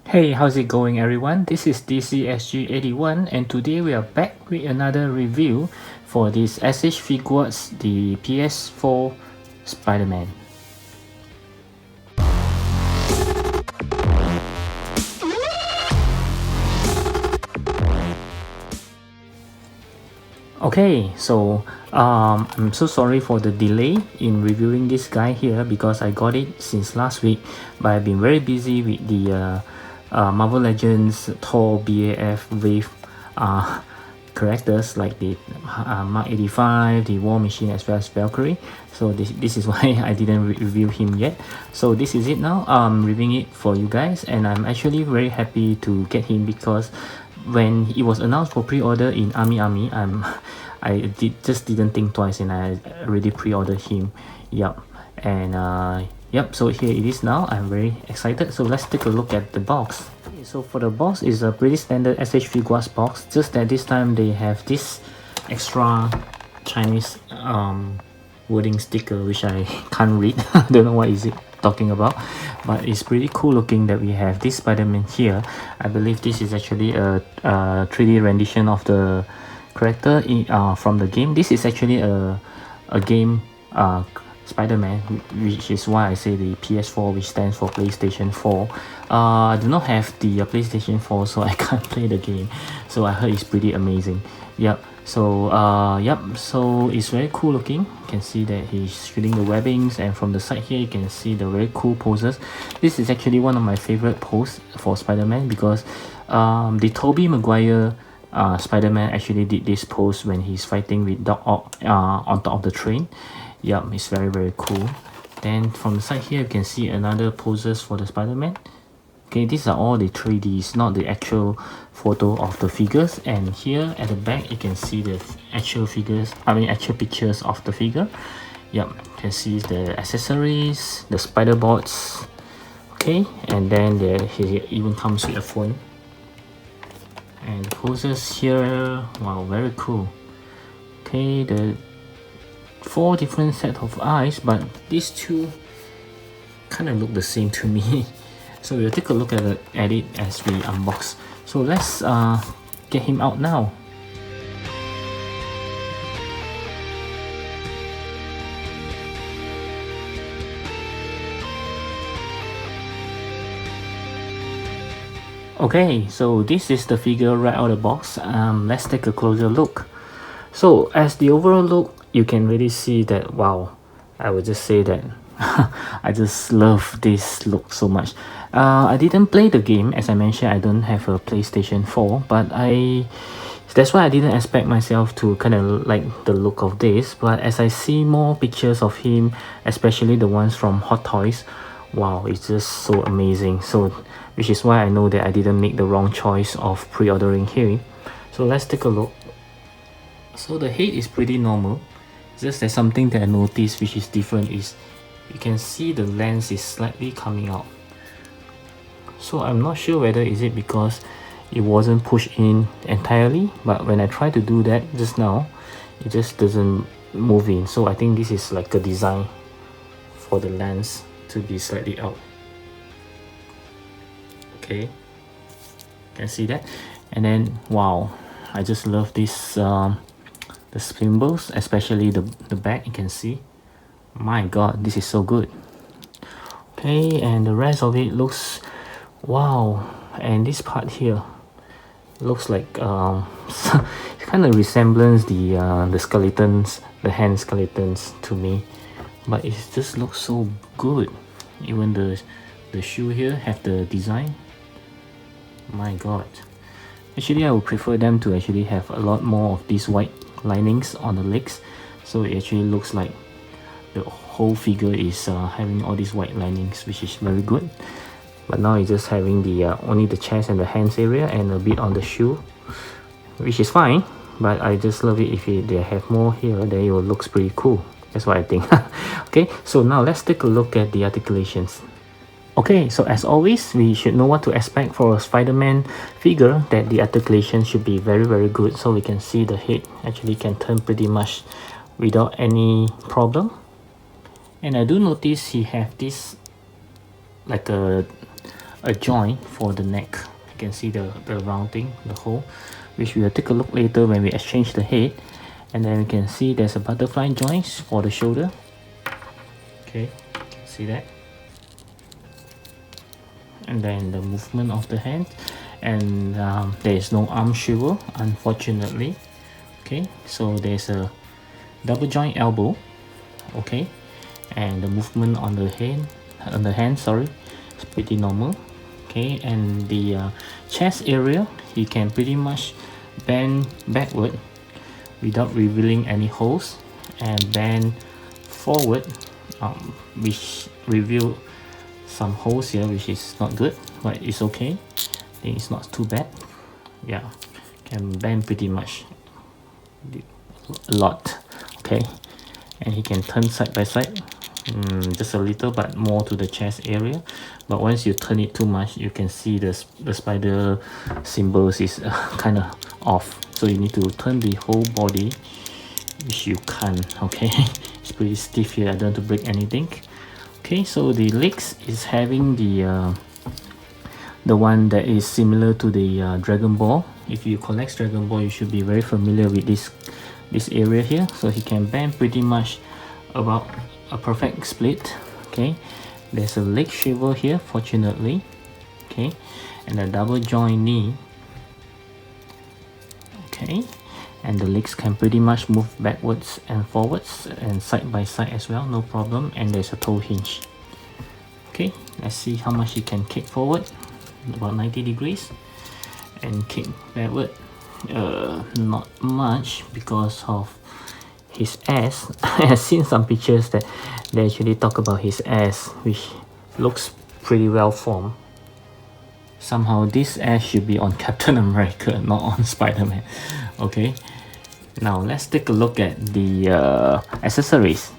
Hey, how's it going everyone? This is DCSG 81 and today we are back with another review for this SH Figuarts, the PS4 Spider-Man. Okay, so I'm so sorry for the delay in reviewing this guy here because I got it since last week, but I've been very busy with the Marvel Legends Thor BAF Wave characters like the Mark 85, the War Machine as well as Valkyrie. So this is why I didn't review him yet. So this is it now. I'm reviewing it for you guys and I'm actually very happy to get him because when it was announced for pre-order in Army, I just didn't think twice and I already pre-ordered him. Yep, and yep. So here it is now. I'm very excited. So let's take a look at the box. Okay, so for the box is a pretty standard SH Figuarts box. Just that this time they have this extra Chinese wording sticker which I can't read. Don't know what is it talking about, but it's pretty cool looking that we have this Spider-Man here. I believe this is actually a 3D rendition of the character from the game. This is actually a game Spider-Man, which is why I say the PS4, which stands for PlayStation 4. I do not have the PlayStation 4, so I can't play the game. So I heard it's pretty amazing. Yep. So yep. So it's very cool looking. You can see that he's shooting the webbings, and from the side here you can see the very cool poses. This is actually one of my favorite poses for Spider-Man because the Tobey Maguire Spider-Man actually did this pose when he's fighting with Doc Ock on top of the train. Yep, it's very cool. Then from the side here you can see another poses for the Spider-Man. Okay, these are all the 3Ds, not the actual photo of the figures. And here at the back you can see the actual figures, actual pictures of the figure. Yep, you can see the accessories, the spider bots. Okay, and then he even comes with a phone. And the poses here, wow, very cool. Okay, the 4 different set of eyes, but these two kind of look the same to me. So we'll take a look at it as we unbox. So let's get him out now. Okay, so this is the figure right out of the box. Let's take a closer look. So as the overall look, you can really see that, wow, I would just say that I just love this look so much. I didn't play the game, as I mentioned. I don't have a PlayStation 4, but that's why I didn't expect myself to kind of like the look of this. But as I see more pictures of him, especially the ones from Hot Toys, wow, it's just so amazing. So which is why I know that I didn't make the wrong choice of pre-ordering him. So let's take a look. So the head is pretty normal. Just that something that I noticed which is different is you can see the lens is slightly coming out. So I'm not sure whether is it because it wasn't pushed in entirely, but when I try to do that just now, it just doesn't move in. So I think this is like a design for the lens to be slightly out. Okay, can see that. And then wow, I just love this the symbols, especially the back. You can see, my god, this is so good. Okay, and the rest of it looks wow. And this part here looks like kind of resembles the skeletons, the hand skeletons to me, but it just looks so good. Even the shoe here have the design. My god, actually I would prefer them to actually have a lot more of these white linings on the legs, so it actually looks like the whole figure is having all these white linings, which is very good. But now it's just having the only the chest and the hands area and a bit on the shoe, which is fine, but I just love it if they have more here, then it will looks pretty cool. That's what I think. Okay, so now let's take a look at the articulations. Okay, so as always, we should know what to expect for a Spider-Man figure, that the articulation should be very good. So we can see the head actually can turn pretty much without any problem. And I do notice he have this like a a joint for the neck. You can see the rounding, the hole, which we will take a look later when we exchange the head. And then we can see there's a butterfly joints for the shoulder. Okay, see that? And then the movement of the hand, and there is no arm swivel, unfortunately. Okay, so there's a double joint elbow. Okay, and the movement on the hand, sorry, it's pretty normal. Okay, and the chest area, you can pretty much bend backward without revealing any holes, and bend forward, which reveal some holes here, which is not good, but it's okay. I think it's not too bad. Yeah, can bend pretty much a lot. Okay, and he can turn side by side, just a little, but more to the chest area. But once you turn it too much, you can see the spider symbols is kind of off, so you need to turn the whole body, which you can't. Okay, it's pretty stiff here. I don't want to break anything. Okay, so the legs is having the one that is similar to the Dragon Ball. If you collect Dragon Ball, you should be very familiar with this area here. So he can bend pretty much about a perfect split. Okay, there's a leg swivel here, fortunately. Okay, and a double joint knee. Okay, and the legs can pretty much move backwards and forwards and side by side as well, no problem. And there's a toe hinge. Okay, let's see how much he can kick forward, about 90 degrees, and kick backward, not much because of his ass. I've seen some pictures that they actually talk about his ass, which looks pretty well formed. Somehow this ass should be on Captain America, not on Spider-Man. Okay, now let's take a look at the accessories.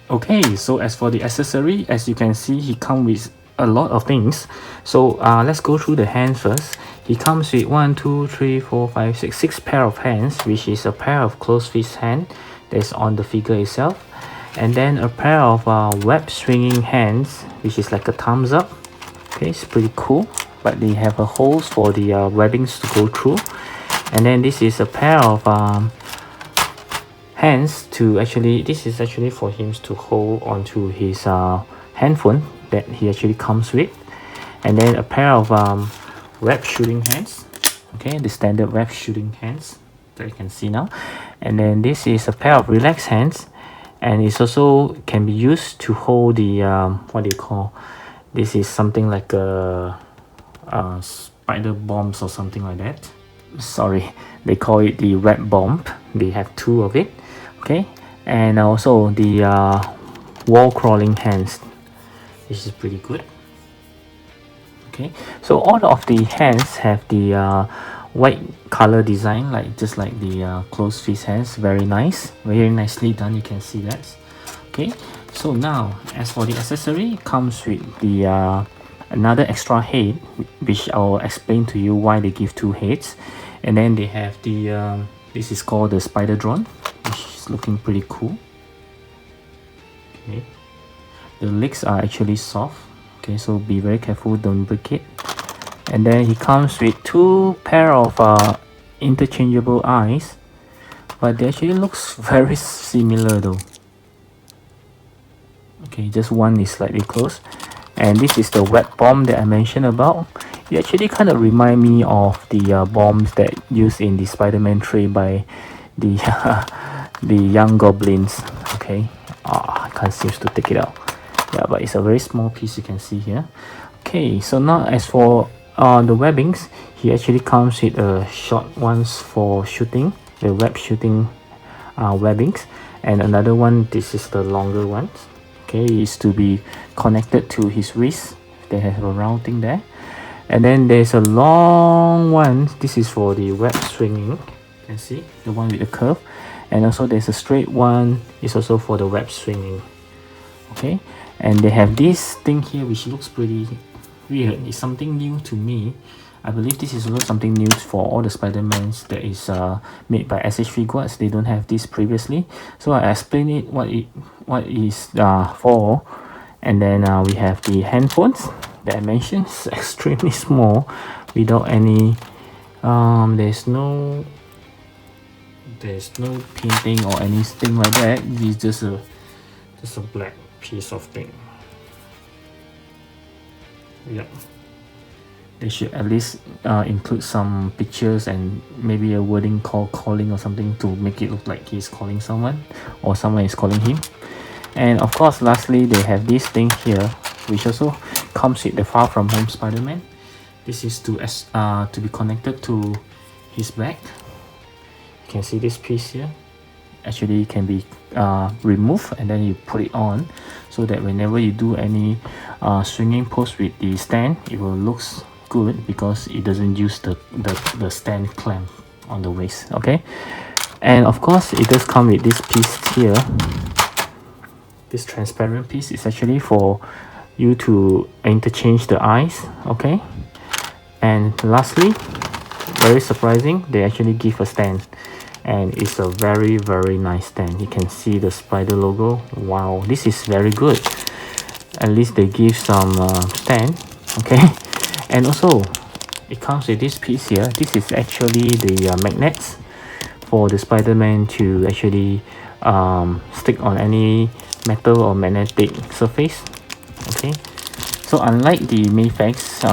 Okay, so as for the accessory, as you can see, he comes with a lot of things. So let's go through the hands first. He comes with 1, 2, 3, 4, 5, 6, 6 pair of hands, which is a pair of closed fist hand that's on the figure itself, and then a pair of web swinging hands, which is like a thumbs up. Okay, it's pretty cool, but they have a holes for the webbings to go through. And then this is a pair of hands to actually, this is actually for him to hold onto his handphone that he actually comes with. And then a pair of web shooting hands. Okay, the standard web shooting hands that you can see now. And then this is a pair of relaxed hands, and it's also can be used to hold the what do you call, this is something like a spider bombs or something like that. Sorry, they call it the web bomb. They have 2 of it. Okay, and also the wall crawling hands, which is pretty good. Okay, so all of the hands have the white color design, like just like the closed fist hands. Very nice, very nicely done, you can see that. Okay, so now as for the accessory, it comes with the another extra head, which I'll explain to you why they give 2 heads. And then they have the this is called the spider drone, which is looking pretty cool. Okay, the legs are actually soft. Okay, so be very careful, don't break it. And then he comes with 2 pair of interchangeable eyes, but they actually looks very similar though. Okay, just one is slightly closed. And this is the web bomb that I mentioned about. It actually kind of remind me of the bombs that used in the Spider-Man 3 by the the young goblins. Okay, I can't seem to take it out. Yeah, but it's a very small piece, you can see here. Okay, so now as for the webbings, he actually comes with short ones for shooting, the web shooting webbings, and another one, this is the longer ones. Okay, is to be connected to his wrist. They have a round thing there. And then there's a long one, this is for the web swinging, you can see the one with the curve. And also there's a straight one, it's also for the web swinging. Okay, and they have this thing here which looks pretty weird. It's something new to me. I believe this is also something new for all the Spider-Mans that is made by SH Figuarts. They don't have this previously, so I explain it what is for. And then we have the handphones. that I mentioned is extremely small, without any there's no painting or anything like that. It's just a black piece of thing. Yep. They should at least include some pictures and maybe a wording calling or something to make it look like he's calling someone or someone is calling him. And of course, lastly, they have this thing here, which also comes with the Far From Home Spider-Man. This is to be connected to his back. You can see this piece here. Actually, can be removed, and then you put it on, so that whenever you do any swinging pose with the stand, it will look good because it doesn't use the stand clamp on the waist. Okay, and of course, it does come with this piece here. This transparent piece is actually for you to interchange the eyes. Okay, and lastly, very surprising, they actually give a stand, and it's a very nice stand. You can see the spider logo. Wow, this is very good. At least they give some stand. Okay, and also it comes with this piece here. This is actually the magnets for the Spider-Man to actually stick on any metal or magnetic surface. Okay, so unlike the Mayfax,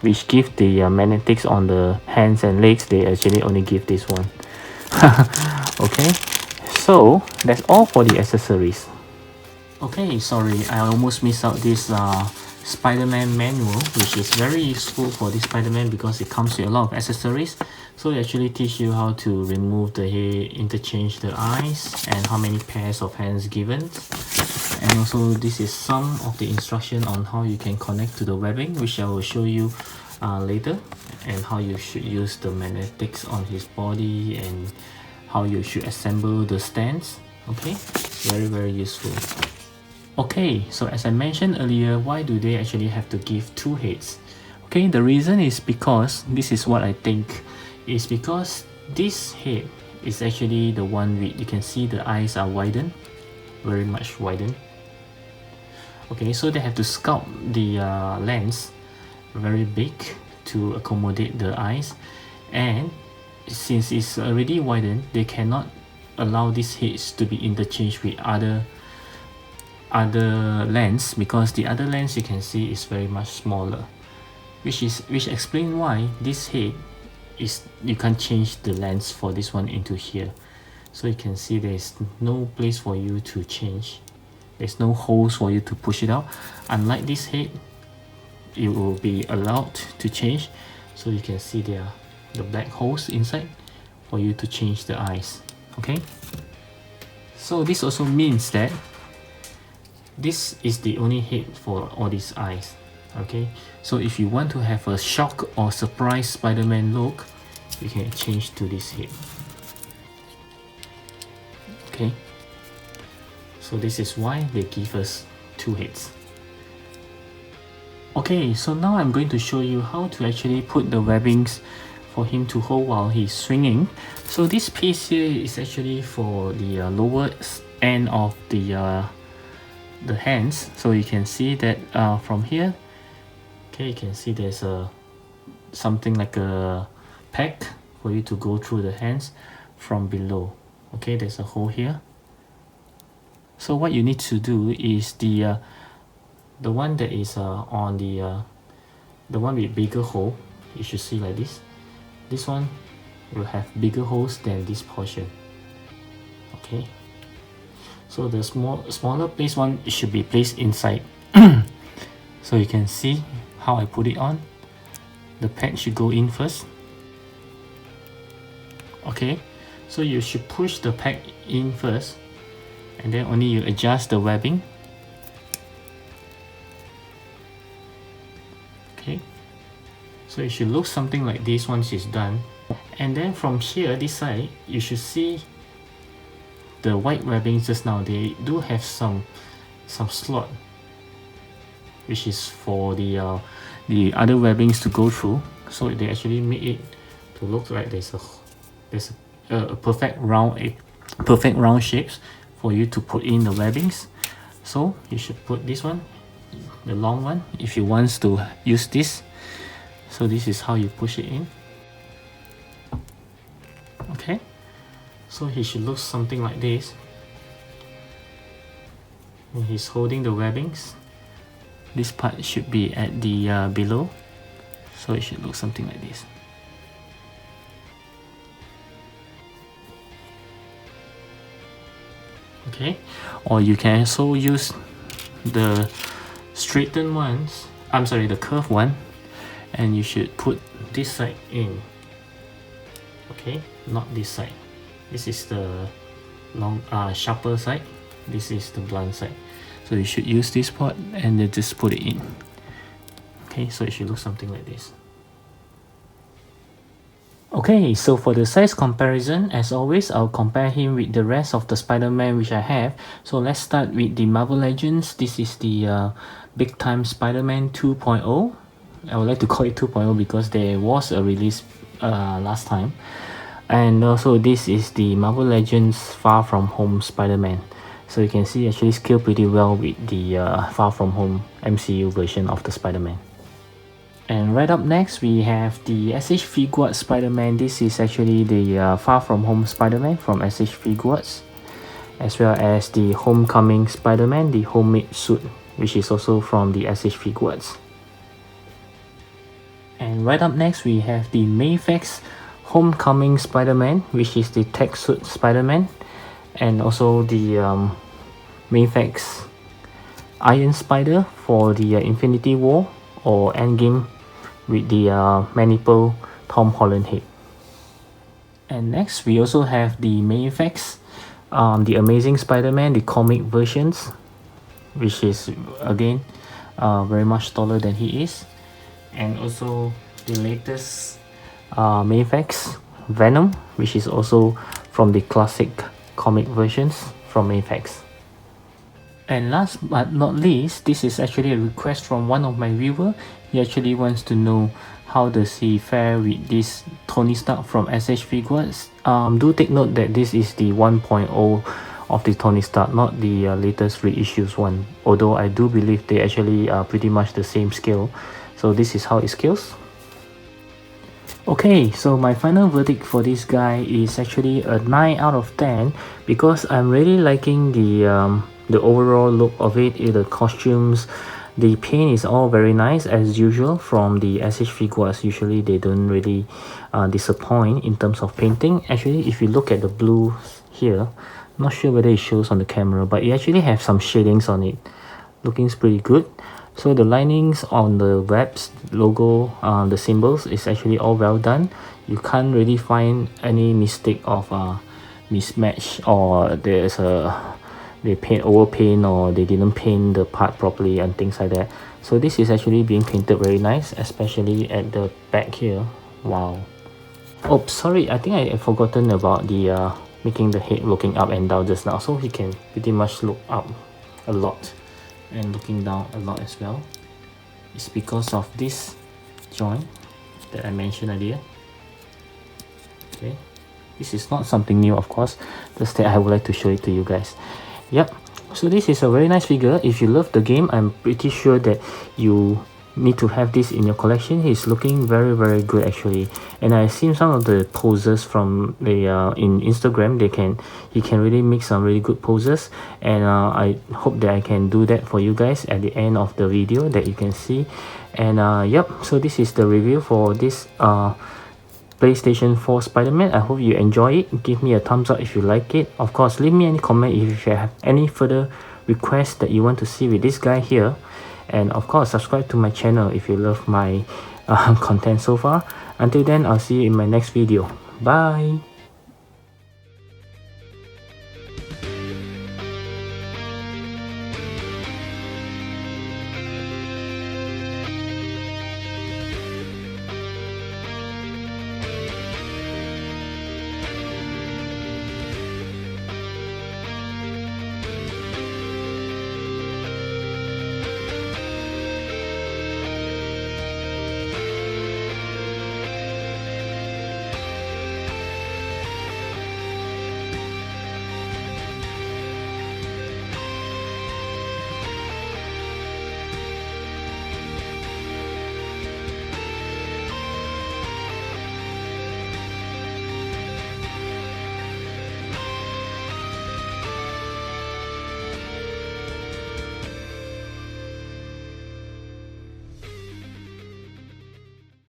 which give the magnetics on the hands and legs, they actually only give this one. Okay, so that's all for the accessories. Okay, sorry, I almost missed out this Spider-Man manual, which is very useful for this Spider-Man because it comes with a lot of accessories. So it actually teach you how to remove the head, interchange the eyes, and how many pairs of hands given. And also this is some of the instruction on how you can connect to the webbing, which I will show you later, and how you should use the magnetics on his body and how you should assemble the stands. Okay, very useful. Okay, so as I mentioned earlier, why do they actually have to give two heads? Okay, the reason is because, this is what I think, is because this head is actually the one with, you can see the eyes are widened, very much widened. Okay, so they have to sculpt the lens very big to accommodate the eyes, and since it's already widened, they cannot allow these heads to be interchanged with other lens, because the other lens you can see is very much smaller, which explains why this head is, you can't change the lens for this one into here. So you can see there's no place for you to change, there's no holes for you to push it out. Unlike this head, it will be allowed to change. So you can see there are the black holes inside for you to change the eyes. Okay, so this also means that this is the only head for all these eyes. Okay, so if you want to have a shock or surprise Spider-Man look, you can change to this head. Okay, so this is why they give us two heads. Okay, so now I'm going to show you how to actually put the webbings for him to hold while he's swinging. So this piece here is actually for the lower end of the hands. So you can see that from here, okay, you can see there's something like a pack for you to go through the hands from below. Okay, there's a hole here. So what you need to do is the one that is on the one with bigger hole, you should see like this. This one will have bigger holes than this portion. Okay, so the smaller place one, it should be placed inside. So you can see how I put it on. The pad should go in first. Okay, so you should push the pad in first, and then only you adjust the webbing. Okay, so it should look something like this once it's done. And then from here, this side, you should see the white webbing just now. They do have some slot, which is for the other webbings to go through. So they actually made it to look like there's a perfect round shapes for you to put in the webbings. So you should put this one the long one, if you want to use this. So this is how you push it in. Okay, so he should look something like this. And he's holding the webbings. This part should be at the below, so it should look something like this. Okay, or you can also use the straightened ones, the curved one, and you should put this side in. Okay, not this side. This is the long sharper side, this is the blunt side. So you should use this part and then just put it in. Okay, so it should look something like this. Okay, so for the size comparison, as always, I'll compare him with the rest of the Spider-Man which I have. So let's start with the Marvel Legends. This is the Big Time Spider-Man 2.0. I would like to call it 2.0 because there was a release last time. And also this is the Marvel Legends Far From Home Spider-Man. So you can see actually scale pretty well with the Far From Home MCU version of the Spider-Man. And right up next, we have the SH Figuarts Spider-Man. This is actually the Far From Home Spider-Man from SH Figuarts, as well as the Homecoming Spider-Man, the homemade suit, which is also from the SH Figuarts. And right up next, we have the Mayfax Homecoming Spider-Man, which is the tech suit Spider-Man, and also the Mayfax Iron Spider for the Infinity War or Endgame, with the Maniple Tom Holland head. And next we also have the Mayfax the Amazing Spider-Man, the comic versions, which is again very much taller than he is. And also the latest Mayfax Venom, which is also from the classic comic versions from Mayfax. And last but not least, this is actually a request from one of my viewers. He actually wants to know how does he fare with this Tony Stark from SH Figuarts. Do take note that this is the 1.0 of the Tony Stark, not the latest reissues one. Although I do believe they actually are pretty much the same scale. So this is how it scales. Okay, so my final verdict for this guy is actually a 9 out of 10 because I'm really liking the overall look of it, the costumes. The paint is all very nice as usual from the SH Figuarts. Usually they don't really disappoint in terms of painting. Actually, if you look at the blue here, I'm not sure whether it shows on the camera, but it actually have some shadings on it. Looking pretty good. So the linings on the webs, logo, the symbols is actually all well done. You can't really find any mistake of mismatch, or there's they overpaint, or they didn't paint the part properly and things like that. So this is actually being painted very nice, especially at the back here. Wow. Oh, sorry, I think I forgotten about the making the head looking up and down just now. So he can pretty much look up a lot and looking down a lot as well. It's because of this joint that I mentioned earlier. Okay, this is not something new, of course, just that I would like to show it to you guys. Yep, so this is a very nice figure. If you love the game, I'm pretty sure that you need to have this in your collection. He's looking very good actually, and I've seen some of the poses from the in Instagram. He can really make some really good poses, and I hope that I can do that for you guys at the end of the video that you can see. And yep, so this is the review for this PlayStation 4 Spider-Man. I hope you enjoy it. Give me a thumbs up if you like it. Of course, leave me any comment if you have any further requests that you want to see with this guy here. And of course, subscribe to my channel if you love my content so far. Until then, I'll see you in my next video. Bye!